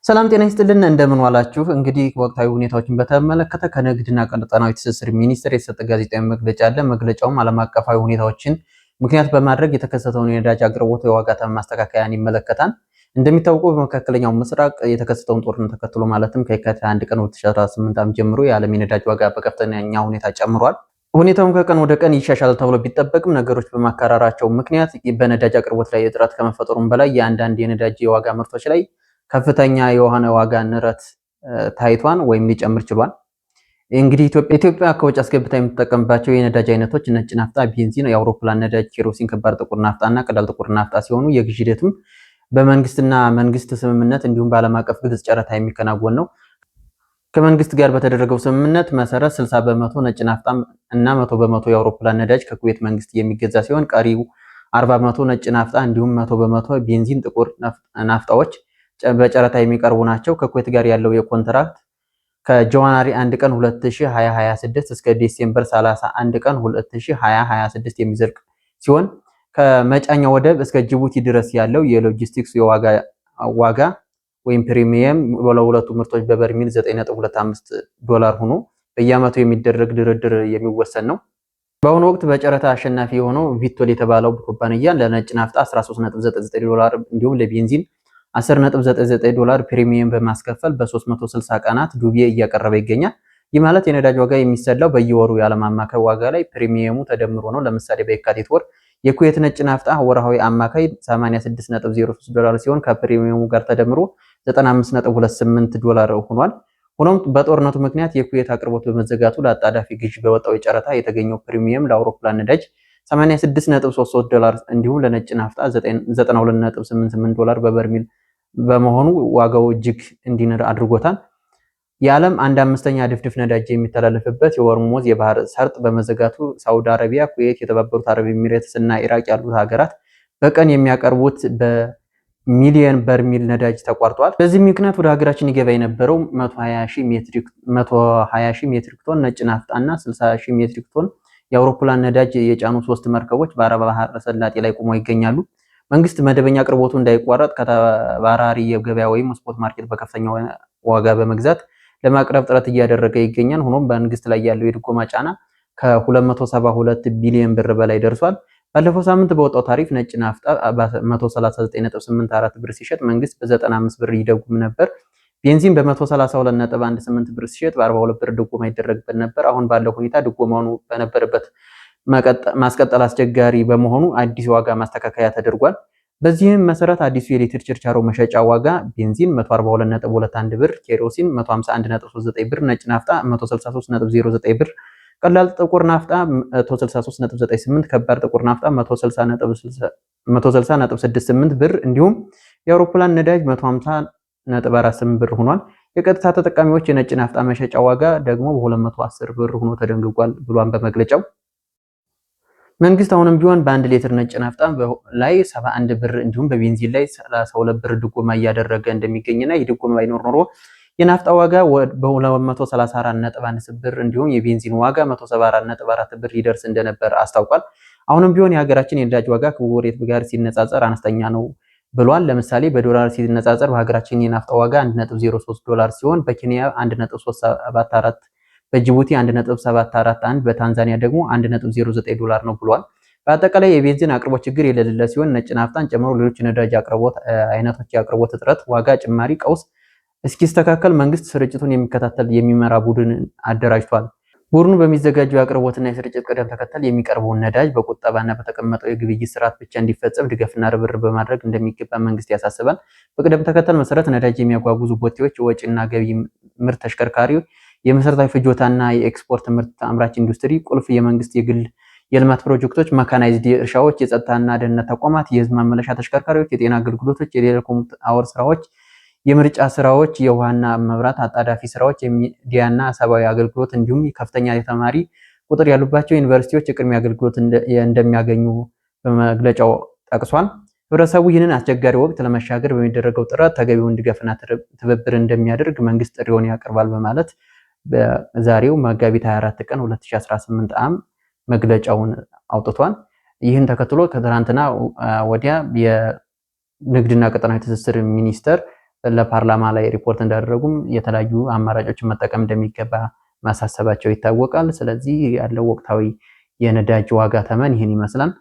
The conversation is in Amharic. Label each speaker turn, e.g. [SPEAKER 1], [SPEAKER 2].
[SPEAKER 1] ሰላም ጤና ይስጥልን እንደምን ዋላችሁ። እንግዲህ ወቅታዊ ሁኔታዎችን በተመለከተ ከንግድና ቀጠናዊ ትስስር ሚኒስቴር የተሰጠ ጋዜጣዊ መግለጫ አለ። መግለጫውም ዓለም አቀፋዊ ሁኔታዎችን ምክንያት በማድረግ የተከሰተውን የነዳጅ አቅርቦት የዋጋ ማስተካከያን ይመለከታል። እንደሚታወቀው በመካከለኛው ምስራቅ የተከሰተውን ጦርነት ተከትሎ ማለትም ከየካቲት 1 ቀን 2018 ዓ.ም ጀምሮ የዓለም የነዳጅ ዋጋ በከፍተኛ ሁኔታ ጨምሯል። ሁኔታውም ከቀን ወደ ቀን ይሻሻል ተብሎ ቢጠበቅም ነገሮች በማካረራቸው ምክንያት በነዳጅ አቅርቦት ላይ እጥረት ከመፈጠሩም በላይ የአንዳንድ የነዳጅ የዋጋ ምርቶች ላይ ከፍተኛ የሆነ ዋጋ ንረት ታይቷን ወይም ሊጨምር ችሏል። እንግዲህ ኢትዮጵያ ከውጭ አስገብታ የምትጠቀምባቸው የነዳጅ አይነቶች ነጭ ናፍጣ፣ ቤንዚን፣ የአውሮፕላን ነዳጅ፣ ኬሮሲን፣ ከባድ ጥቁር ናፍጣና ቀላል ጥቁር ናፍጣ ሲሆኑ የግዢ ሂደቱም በመንግስትና መንግስት ስምምነት እንዲሁም በዓለም አቀፍ ግልጽ ጨረታ የሚከናወን ነው። ከመንግስት ጋር በተደረገው ስምምነት መሰረት 60 በመቶ ነጭ ናፍጣ እና 100 በመቶ የአውሮፕላን ነዳጅ ከኩዌት መንግስት የሚገዛ ሲሆን ቀሪው 40 በመቶ ነጭ ናፍጣ እንዲሁም 100 በመቶ ቤንዚን፣ ጥቁር ናፍጣዎች በጨረታ የሚቀርቡ ናቸው። ከኩዌት ጋር ያለው የኮንትራክት ከጃንዋሪ 1 ቀን 2026 እስከ ዲሴምበር 31 ቀን 2026 የሚዘልቅ ሲሆን ከመጫኛ ወደብ እስከ ጅቡቲ ድረስ ያለው የሎጂስቲክስ ዋጋ ወይም ፕሪሚየም ለሁለቱ ምርቶች በበርሜል $9.25 ሆኖ በየዓመቱ የሚደረግ ድርድር የሚወሰን ነው። በአሁኑ ወቅት በጨረታ አሸናፊ የሆነው ቪቶል የተባለው ኩባንያ ለነጭ ናፍጣ $13.99 እንዲሁም ለቤንዚን $10.99 ፕሪሚየም በማስከፈል በ360 ቀናት ዱቤ እያቀረበ ይገኛል። ይህ ማለት የነዳጅ ዋጋ የሚሰላው በየወሩ የዓለም አማካይ ዋጋ ላይ ፕሪሚየሙ ተደምሮ ነው። ለምሳሌ በየካቲት ወር የኩዌት ነጭ ናፍጣ ወርሃዊ አማካይ $86.03 ሲሆን ከፕሪሚየሙ ጋር ተደምሮ $95.28 ሆኗል። ሆኖም በጦርነቱ ምክንያት የኩዌት አቅርቦት በመዘጋቱ ለአጣዳፊ ግዥ በወጣው የጨረታ የተገኘው ፕሪሚየም ለአውሮፕላን ነዳጅ $86.33 እንዲሁም ለነጭ ናፍጣ $92.88 በበርሜል በመሆኑ ዋጋው እጅግ እንዲንር አድርጎታል። የዓለም 1/5 ድፍድፍ ነዳጅ የሚተላለፍበት የሆርሙዝ የባህር ሰርጥ በመዘጋቱ ሳውዲ አረቢያ፣ ኩዌት፣ የተባበሩት አረብ ኤሚሬትስ እና ኢራቅ ያሉት ሀገራት በቀን የሚያቀርቡት በሚሊዮን በርሜል ነዳጅ ተቋርጧል። በዚህ ምክንያት ወደ ሀገራችን ይገባ የነበረው 120,000 ሜትሪክ ቶን ነጭ ናፍጣ እና 60,000 ሜትሪክ ቶን የአውሮፕላን ነዳጅ የጫኑ 3 መርከቦች በአረብ ባህረ ሰላጤ ላይ ቆመው ይገኛሉ። መንግስት መደበኛ አቅርቦቱ እንዳይቋረጥ ከተባራሪ የገበያ ወይም ስፖት ማርኬት በከፍተኛ ዋጋ በመግዛት ለማቅረብ ጥረት እያደረገ ይገኛል። ሆኖም በመንግስት ላይ ያለው የድጎማ ጫና ከ272 ቢሊዮን ብር በላይ ደርሷል። ባለፈው ሳምንት በወጣው ታሪፍ ነጭ ናፍጣ በ139.84 ብር ሲሸጥ መንግስት በ95 ብር ይደጉም ነበር። ቤንዚን በ132.18 ብር ሲሸጥ በ42 ብር ድጎማ ይደረግበት ነበር። አሁን ባለው ሁኔታ ድጎማውን በነበረበት ማስቀጠል አስቸጋሪ በመሆኑ አዲስ ዋጋ ማስተካከያ ተደርጓል። በዚህም መሰረት አዲሱ የኤሌክትሪክ ችርቻሮ መሸጫ ዋጋ ቤንዚን 142.21 ብር፣ ኬሮሲን 151.39 ብር፣ ነጭ ናፍጣ 163.09 ብር፣ ቀላል ጥቁር ናፍጣ 163.98፣ ከባድ ጥቁር ናፍጣ 160.68 ብር እንዲሁም የአውሮፕላን ነዳጅ 150.48 ብር ሆኗል። የቀጥታ ተጠቃሚዎች የነጭ ናፍጣ መሸጫ ዋጋ ደግሞ በ210 ብር ሆኖ ተደንግጓል ብሏን በመግለጫው። መንግስት አሁንም ቢሆን በ1 ሊትር ነጭ ናፍጣ ላይ 71 ብር እንዲሁም በቤንዚን ላይ 32 ብር ድጎማ እያደረገ እንደሚገኝና የድጎማ ባይኖር ኖሮ የናፍጣ ዋጋ በ234.1 ብር እንዲሁም የቤንዚን ዋጋ 174.4 ብር ይደርስ እንደነበር አስታውቋል። አሁንም ቢሆን የሀገራችን የነዳጅ ዋጋ ከጎረቤት ጋር ሲነጻጸር አነስተኛ ነው ብሏል። ለምሳሌ በዶላር ሲነጻጸር በሀገራችን የናፍጣ ዋጋ $1.03 ሲሆን በኬንያ 1.374፣ በጅቡቲ 1.741፣ በታንዛኒያ ደግሞ $1.09 ነው ብሏል። በአጠቃላይ የቤንዚን አቅርቦት ችግር የሌለ ሲሆን ነጭ ናፍጣን ጨምሮ ሌሎች የነዳጅ አቅርቦት አይነቶች የአቅርቦት እጥረት ዋጋ ጭማሪ ቀውስ እስኪስተካከል መንግስት ስርጭቱን የሚከታተል የሚመራ ቡድን አደራጅቷል። ቡድኑ በሚዘጋጀው የአቅርቦትና የስርጭት ቅደም ተከተል የሚቀርበውን ነዳጅ በቁጠባና በተቀመጠው የግብይት ስርዓት ብቻ እንዲፈጸም ድጋፍና ርብርብ በማድረግ እንደሚገባ መንግስት ያሳስባል። በቅደም ተከተል መሰረት ነዳጅ የሚያጓጉዙ ቦቴዎች፣ ወጪና ገቢ ምርት ተሽከርካሪ፣ የመሰረታዊ ፍጆታና የኤክስፖርት ምርት አምራች ኢንዱስትሪ፣ ቁልፍ የመንግስት የግል የልማት ፕሮጀክቶች፣ መካናይዝድ እርሻዎች፣ የጸጥታና ደህንነት ተቋማት፣ የህዝብ ማመላለሻ ተሽከርካሪዎች፣ የጤና አገልግሎቶች፣ የቴሌኮም ታወር ስራዎች፣ የምርጫ ስራዎች፣ የውሃና መብራት አጣዳፊ ስራዎች፣ የሚዲያና ሰብአዊ አገልግሎት እንዲሁም ከፍተኛ የተማሪ ቁጥር ያሉባቸው ዩኒቨርሲቲዎች የቅድሚያ አገልግሎት እንደሚያገኙ በመግለጫው ጠቅሷል። ህብረተሰቡ ይህንን አስቸጋሪ ወቅት ለመሻገር በሚደረገው ጥረት ተገቢውን ድጋፍና ትብብር እንደሚያደርግ መንግስት ጥሪውን ያቀርባል በማለት በዛሬው መጋቢት 24 ቀን 2018 ዓ.ም መግለጫውን አውጥቷል። ይህን ተከትሎ ከትናንትና ወዲያ የንግድና ቀጠናዊ ትስስር ሚኒስቴር ለፓርላማ ላይ ሪፖርት እንዳደረጉም የተለያዩ አማራጮችን መጠቀም እንደሚገባ ማሳሰባቸው ይታወቃል። ስለዚህ ያለው ወቅታዊ የነዳጅ ዋጋ ተመን ይህን ይመስላል።